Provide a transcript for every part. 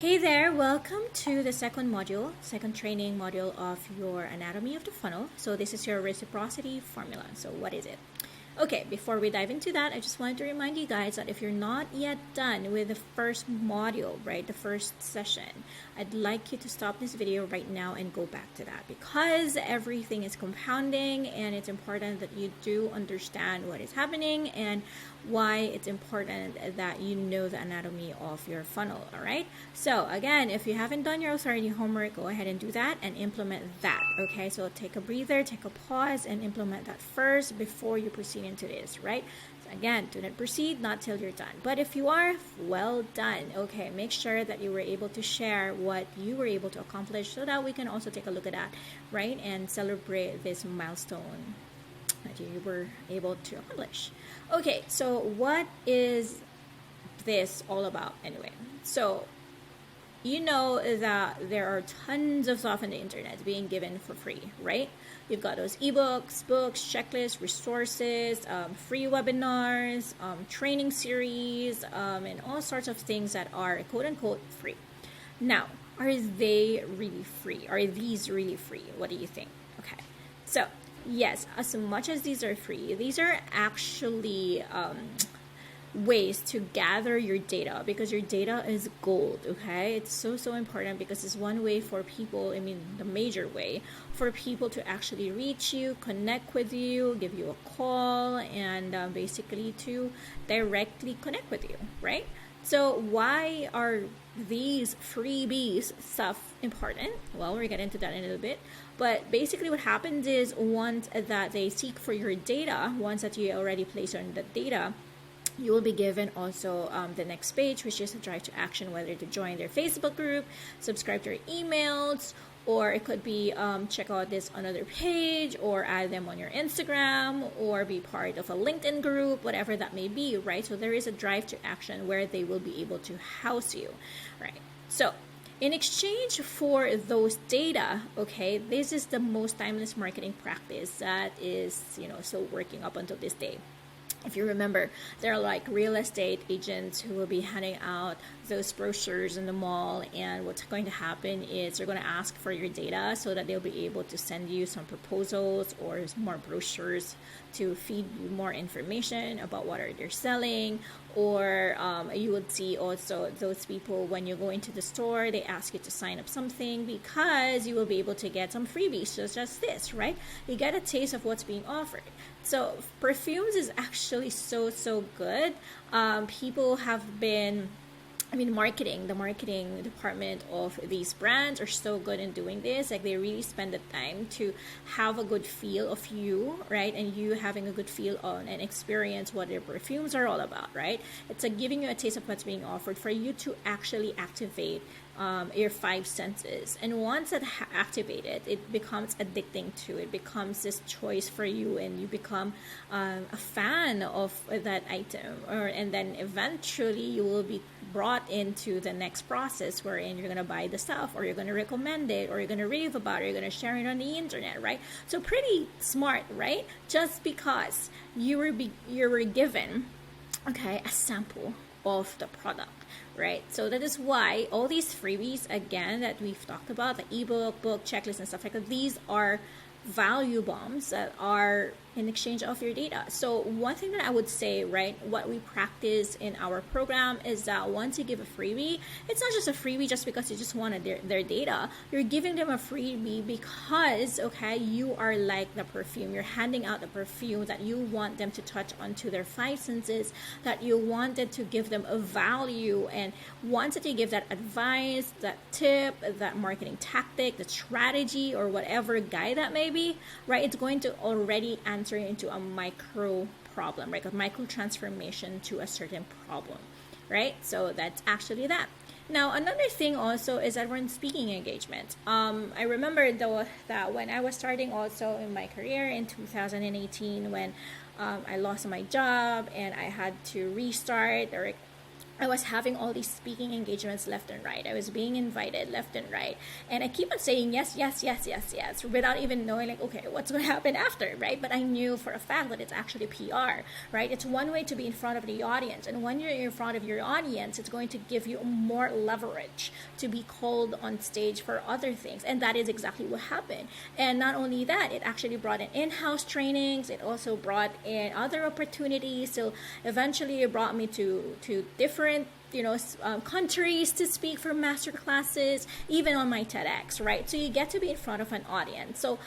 Hey there, welcome to the second training module of your anatomy of the funnel. So this is your reciprocity formula. So what is it? Okay, before we dive into that, I just wanted to remind you guys that if you're not yet done with the first module, right, the first session, I'd like you to stop this video right now and go back to that because everything is compounding and it's important that you do understand what is happening and why it's important that you know the anatomy of your funnel, all right? So again, if you haven't done your authority homework, go ahead and do that and implement that, okay? So take a breather, take a pause, and implement that first before you proceed into this, right? So again, do not proceed, not till you're done. But if you are, well done, okay? Make sure that you were able to share what you were able to accomplish so that we can also take a look at that, right? And celebrate this milestone that you were able to accomplish. Okay, so what is this all about anyway? So you know that there are tons of stuff on the internet being given for free, right? You've got those ebooks, books, checklists, resources, free webinars, training series, and all sorts of things that are quote unquote free. Now, are they really free? Are these really free? What do you think? Okay, so yes, as much as these are free, these are actually ways to gather your data because your data is gold. Okay, it's so important because it's one way for people, the major way for people to actually reach you, connect with you, give you a call, and basically to directly connect with you, right? So why are these freebies stuff important? Well, we'll get into that in a little bit. But basically what happens is once that they seek for your data, once that you already place on the data, you will be given also the next page, which is a drive to action, whether to join their Facebook group, subscribe to their emails, or it could be check out this another page or add them on your Instagram or be part of a LinkedIn group, whatever that may be, right? So there is a drive to action where they will be able to house you, right? So in exchange for those data, okay, this is the most timeless marketing practice that is, still working up until this day. If you remember, there are like real estate agents who will be handing out those brochures in the mall, and what's going to happen is they're going to ask for your data so that they'll be able to send you some proposals or more brochures to feed you more information about what are they selling. Or you would see also those people when you go into the store, they ask you to sign up something because you will be able to get some freebies. So it's just this, right? You get a taste of what's being offered. So perfumes is actually so good. People have been the marketing department of these brands are so good in doing this. Like they really spend the time to have a good feel of you, right? And you having a good feel on and experience what their perfumes are all about, right? It's like giving you a taste of what's being offered for you to actually activate your five senses. And once it activated, it becomes addicting to it, becomes this choice for you, and you become a fan of that item. And then eventually you will be brought into the next process wherein you're going to buy the stuff, or you're going to recommend it, or you're going to rave about it, or you're going to share it on the internet, right? So pretty smart, right? Just because you were given, okay, a sample of the product, right? So that is why all these freebies, again, that we've talked about, the ebook, book, checklist, and stuff like that, these are value bombs that are in exchange of your data. So one thing that I would say, right, what we practice in our program is that once you give a freebie, it's not just a freebie just because you just wanted their data. You're giving them a freebie because, okay, you are like the perfume. You're handing out the perfume that you want them to touch onto their five senses, that you wanted to give them a value. And once that you give that advice, that tip, that marketing tactic, the strategy, or whatever guide that may be, right, it's going to already answer into a micro problem, right? A micro transformation to a certain problem, right? So that's actually that. Now, another thing also is that we're in speaking engagement. I remember though that when I was starting also in my career in 2018, when I lost my job and I had to restart or I was having all these speaking engagements left and right. I was being invited left and right. And I keep on saying yes, yes, yes, yes, yes, without even knowing, like, okay, what's going to happen after, right? But I knew for a fact that it's actually PR, right? It's one way to be in front of the audience. And when you're in front of your audience, it's going to give you more leverage to be called on stage for other things. And that is exactly what happened. And not only that, it actually brought in in-house trainings. It also brought in other opportunities. So eventually it brought me to different countries to speak for master classes, even on my TEDx, right? So you get to be in front of an audience. So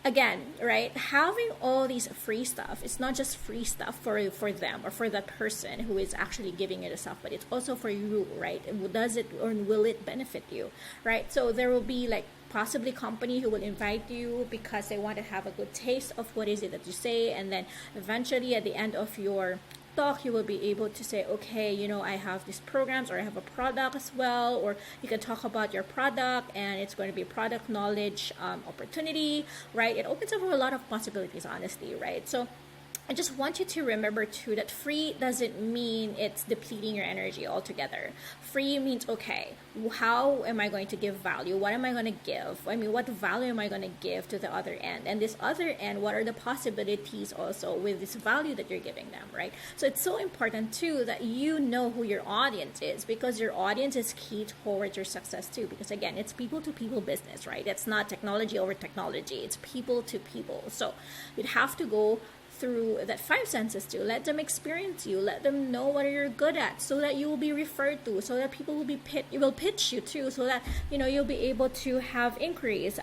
again, right, having all these free stuff, it's not just free stuff for them or for that person who is actually giving it a stuff, but it's also for you, right? Does it or will it benefit you, right? So there will be like possibly company who will invite you because they want to have a good taste of what is it that you say, and then eventually at the end of your talk you will be able to say, okay, I have these programs, or I have a product as well, or you can talk about your product, and it's going to be a product knowledge opportunity, right? It opens up a lot of possibilities, honestly, right? So I just want you to remember too that free doesn't mean it's depleting your energy altogether. Free means, okay, how am I going to give value? What am I going to give? I mean, what value am I going to give to the other end? And this other end, what are the possibilities also with this value that you're giving them, right? So it's so important too that you know who your audience is, because your audience is key towards your success too. Because again, it's people to people business, right? It's not technology over technology. It's people to people. So you'd have to go through that five senses too. Let them experience you. Let them know what you're good at, so that you will be referred to, so that people will pitch you too, so that you'll be able to have inquiries.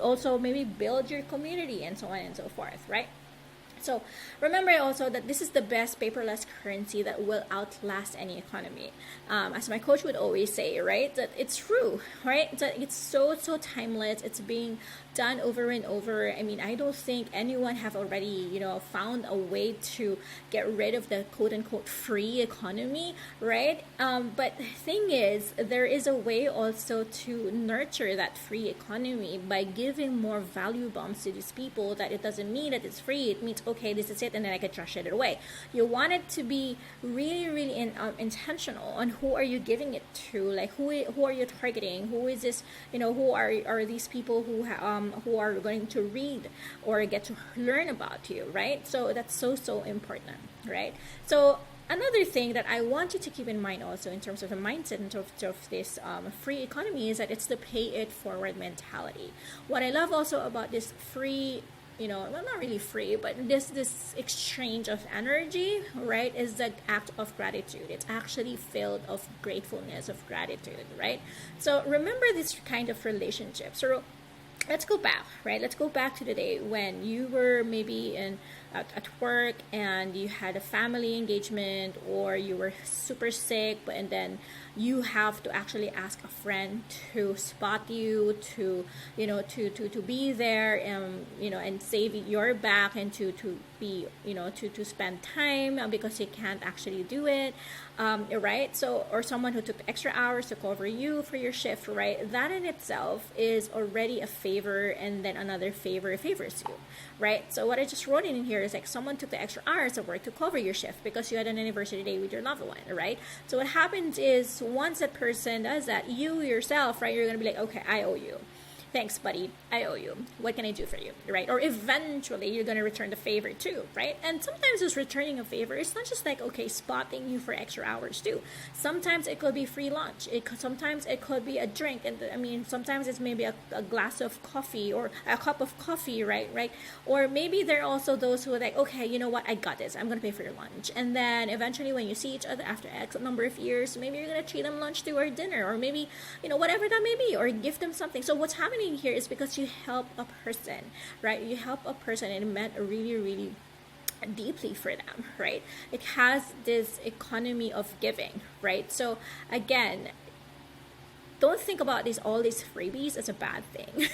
Also maybe build your community and so on and so forth, right? So remember also that this is the best paperless currency that will outlast any economy. As my coach would always say, right, that it's true, right? That it's so timeless. It's being done over and over. I mean, I don't think anyone have already, found a way to get rid of the quote unquote free economy, right? But the thing is, there is a way also to nurture that free economy by giving more value bombs to these people. That it doesn't mean that it's free. It means, okay, this is it, and then I can trash it away. You want it to be really, really intentional on who are you giving it to, like who are you targeting, who is this, who are these people who are going to read or get to learn about you, right? So that's so important, right? So another thing that I want you to keep in mind also in terms of the mindset, in terms of this free economy, is that it's the pay it forward mentality. What I love also about this free, well, not really free, but this exchange of energy, right, is the act of gratitude. It's actually filled of gratefulness, of gratitude, right? So remember this kind of relationship. So let's go back, right? Let's go back to the day when you were maybe at work and you had a family engagement, or you were super sick, and then you have to actually ask a friend to spot you, to be there, and save your back, and to be, to spend time because you can't actually do it, right? So, or someone who took extra hours to cover you for your shift, right? That in itself is already a favor, and then another favor favors you, right? So what I just wrote in here is like someone took the extra hours of work to cover your shift because you had an anniversary day with your loved one, right? So what happens is once that person does that, you yourself, right, you're going to be like, okay, I owe you. Thanks, buddy. I owe you. What can I do for you, right? Or eventually you're going to return the favor too, right? And sometimes this returning a favor, it's not just like, okay, spotting you for extra hours too. Sometimes it could be free lunch. Sometimes it could be a drink. And sometimes it's maybe a glass of coffee or a cup of coffee, right? Or maybe there are also those who are like, okay, you know what? I got this. I'm going to pay for your lunch. And then eventually when you see each other after X number of years, maybe you're going to treat them lunch too, or dinner, or maybe, whatever that may be, or gift them something. So what's happening here is because you help a person, right? You help a person, and it meant really, really deeply for them, right? It has this economy of giving, right? So again, don't think about all these freebies as a bad thing.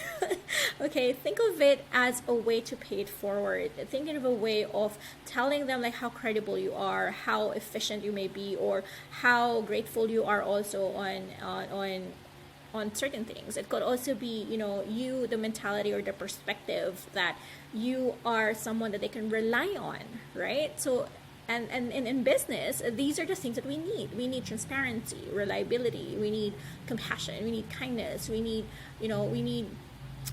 Okay, think of it as a way to pay it forward. Thinking of a way of telling them like how credible you are, how efficient you may be, or how grateful you are also on certain things. It could also be, you, the mentality or the perspective that you are someone that they can rely on, right? So And in business, these are the things that we need. We need transparency, reliability, we need compassion, we need kindness, we need, we need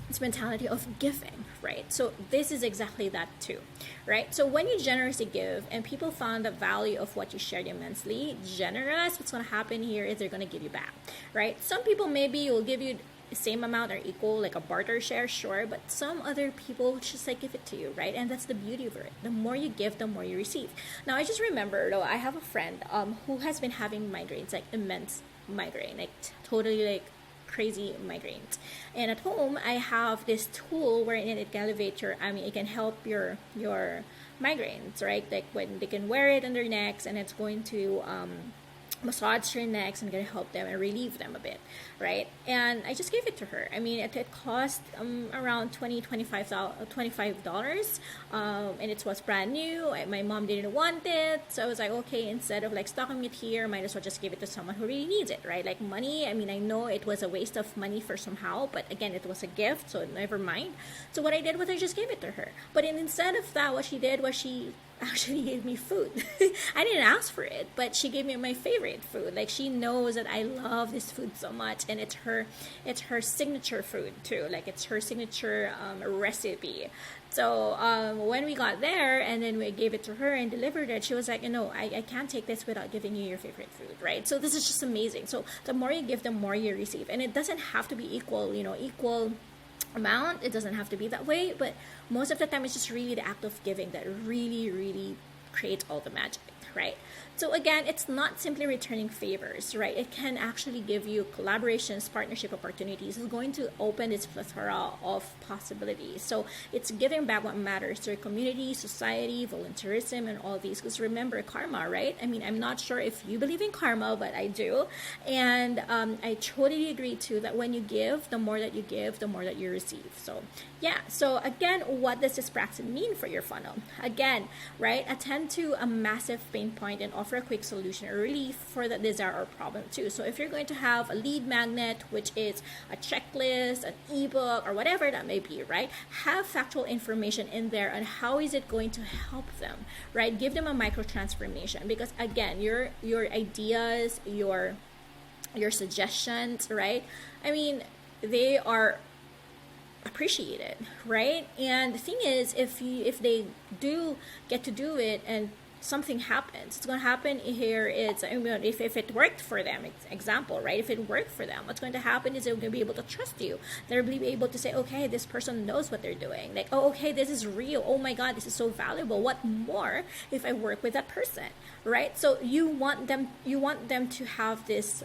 this mentality of giving, right? So this is exactly that too, right? So when you generously give and people found the value of what you shared immensely generous, what's going to happen here is they're going to give you back, right? Some people maybe will give you the same amount or equal, like a barter share, sure, but some other people just like give it to you, right? And that's the beauty of it. The more you give, the more you receive. Now I just remember though, I have a friend who has been having migraines, like immense migraine, like totally like crazy migraines. And at home I have this tool wherein it can elevate your, it can help your migraines, right? Like when they can wear it on their necks, and it's going to massage their necks and gonna help them and relieve them a bit, right? And I just gave it to her. It cost around $25, and it was brand new. My mom didn't want it, so I was like, okay, instead of like stocking it here, might as well just give it to someone who really needs it, right? Like money, I know it was a waste of money for somehow, but again, it was a gift, so never mind. So what I did was I just gave it to her. But instead of that, what she did was she actually gave me food. I didn't ask for it, but she gave me my favorite food. Like, she knows that I love this food so much, and it's her signature food too. Like, it's her signature recipe. So when we got there and then we gave it to her and delivered it, she was like, I can't take this without giving you your favorite food, right? So this is just amazing. So the more you give, the more you receive, and it doesn't have to be equal amount. It doesn't have to be that way, but most of the time it's just really the act of giving that really, really creates all the magic, right? So again, it's not simply returning favors, right? It can actually give you collaborations, partnership opportunities. It's going to open this plethora of possibilities. So it's giving back what matters to your community, society, volunteerism, and all these. Because remember, karma, right? I'm not sure if you believe in karma, but I do. And I totally agree too that when you give, the more that you give, the more that you receive. So yeah. So again, what does this practice mean for your funnel? Again, right? Attend to a massive pain point and offer a quick solution or relief for the desire or problem too. So if you're going to have a lead magnet, which is a checklist, an ebook, or whatever that may be, right? Have factual information in there on how is it going to help them, right? Give them a micro transformation, because again, your ideas, your suggestions, right? They are appreciated, right? And the thing is, if they do get to do it and something happens, it's going to happen here is, if it worked for them, example, right? If it worked for them, what's going to happen is they're going to be able to trust you. They'll be able to say, okay, this person knows what they're doing. Like, oh, okay, this is real. Oh my God, this is so valuable. What more if I work with that person, right? So you want them to have this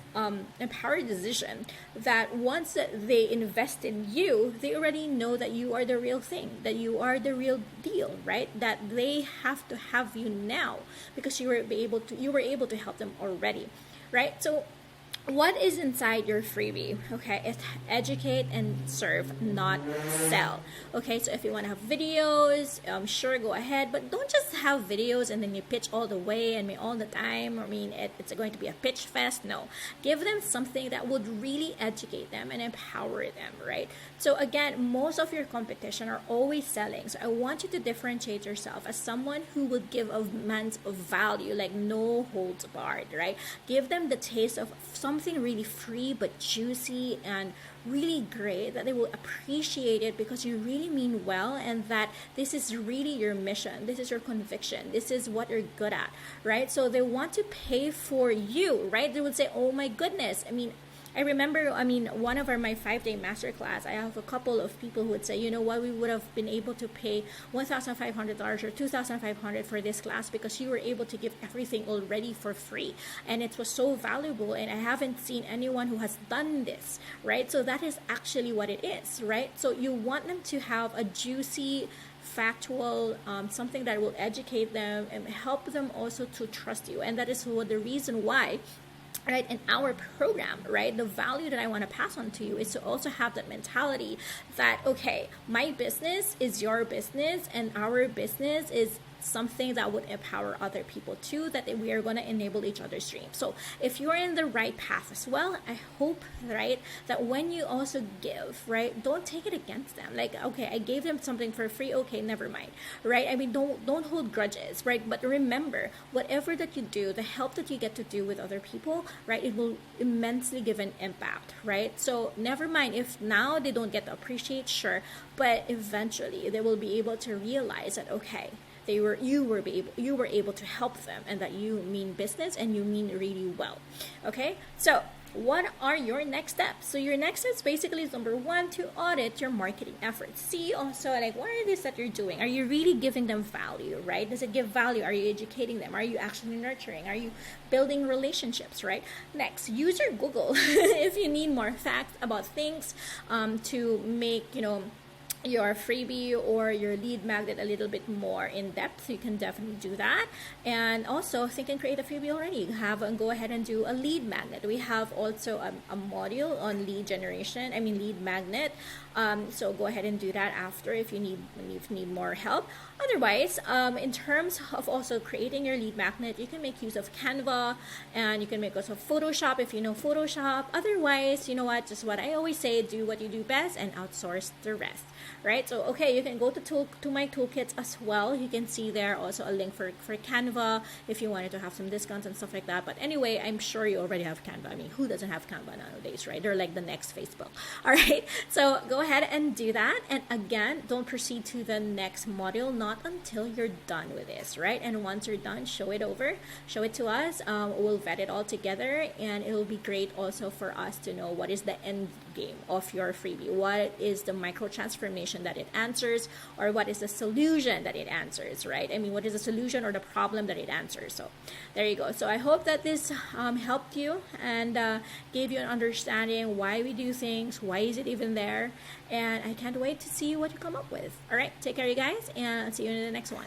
empowered decision that once they invest in you, they already know that you are the real thing, that you are the real deal, right? That they have to have you now because you were able to help them already, right? So what is inside your freebie? Okay, it's educate and serve, not sell. Okay, so if you want to have videos, sure, go ahead, but don't just have videos and then you pitch all the way and all the time. It's going to be a pitch fest. No, give them something that would really educate them and empower them, right? So again, most of your competition are always selling. So I want you to differentiate yourself as someone who would give immense value, like no holds barred, right? Give them the taste of something really free but juicy and really great, that they will appreciate it because you really mean well, and that this is really your mission, this is your conviction, this is what you're good at, right? So they want to pay for you, right? They would say, oh my goodness, I remember, one of my 5-day masterclass, I have a couple of people who would say, you know what, we would have been able to pay $1,500 or $2,500 for this class because you were able to give everything already for free. And it was so valuable, and I haven't seen anyone who has done this, right? So that is actually what it is, right? So you want them to have a juicy, factual, something that will educate them and help them also to trust you. And that is the reason why, right, in our program, right, the value that I want to pass on to you is to also have that mentality that, okay, my business is your business and our business is something that would empower other people too, that we are going to enable each other's dreams. So if you're in the right path as well, I hope, right, that when you also give, right, don't take it against them. Like, okay, I gave them something for free, okay, never mind, right? I mean, don't hold grudges, right? But remember, whatever that you do, the help that you get to do with other people, right, it will immensely give an impact, right? So never mind if now they don't get to appreciate, sure, but eventually they will be able to realize that, okay, you were able to help them, and that you mean business and you mean really well. Okay, so what are your next steps? So your next steps basically is number one, to audit your marketing efforts. See also, like, what are this that you're doing? Are you really giving them value, right? Does it give value? Are you educating them? Are you actually nurturing? Are you building relationships, right? Next, use your Google if you need more facts about things, to make, your freebie or your lead magnet a little bit more in depth. You can definitely do that. And also, think and create a freebie already. Go ahead and do a lead magnet. We have also a module on lead generation, lead magnet. So go ahead and do that after if you need more help. Otherwise, in terms of also creating your lead magnet, you can make use of Canva, and you can make also Photoshop if you know Photoshop. Otherwise, you know what, just what I always say, do what you do best and outsource the rest, right? So, okay, you can go to my toolkits as well. You can see there also a link for Canva if you wanted to have some discounts and stuff like that. But anyway, I'm sure you already have Canva. I mean, who doesn't have Canva nowadays, right? They're like the next Facebook. All right, so go ahead and do that. And again, don't proceed to the next module, not until you're done with this, right? And once you're done, show it to us. We'll vet it all together, and it will be great also for us to know what is the end game of your freebie. What is the micro transformation that it answers, or what is the solution that it answers, right? I mean, what is the solution or the problem that it answers? So there you go. So I hope that this helped you and gave you an understanding why we do things, why is it even there, and I can't wait to see what you come up with. All right, take care, you guys, and I'll see you in the next one.